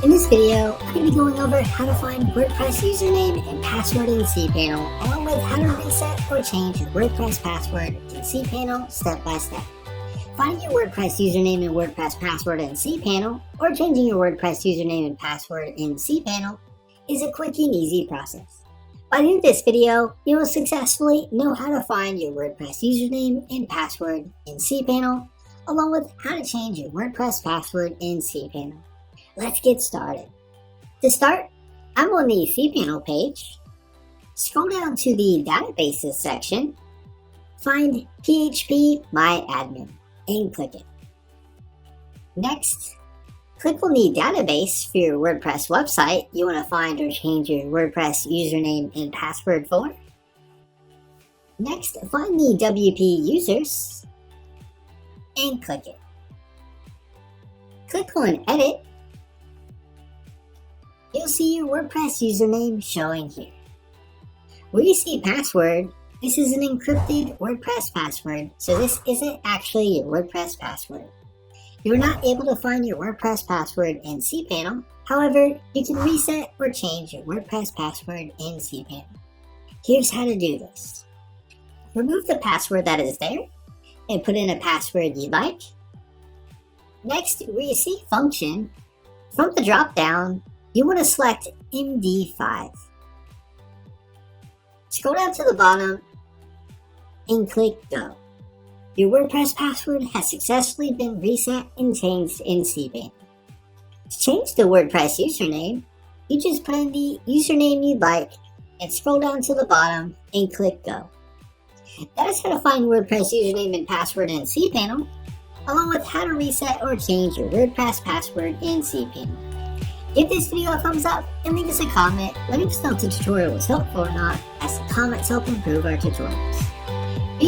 In this video, I'm going to be going over how to find WordPress username and password in cPanel, along with how to reset or change your WordPress password in cPanel step by step. Finding your WordPress username and WordPress password in cPanel, or changing your WordPress username and password in cPanel, is a quick and easy process. By the end of this video, you will successfully know how to find your WordPress username and password in cPanel, along with how to change your WordPress password in cPanel. Let's get started. To start, I'm on the cPanel page. Scroll down to the Databases section, find PHP My Admin, and click it. Next, click on the database for your WordPress website you want to find or change your WordPress username and password for. Next, find the WP Users and click it. Click on Edit. You'll see your WordPress username showing here. Where you see password, this is an encrypted WordPress password, so this isn't actually your WordPress password. You're not able to find your WordPress password in cPanel. However, you can reset or change your WordPress password in cPanel. Here's how to do this. Remove the password that is there and put in a password you like. Next, where you see function, from the drop-down, you want to select MD5. Scroll down to the bottom and click Go. Your WordPress password has successfully been reset and changed in cPanel. To change the WordPress username, you just put in the username you'd like and scroll down to the bottom and click Go. That is how to find WordPress username and password in cPanel, along with how to reset or change your WordPress password in cPanel. Give this video a thumbs up and leave us a comment letting us know if the tutorial was helpful or not, as the comments help improve our tutorials.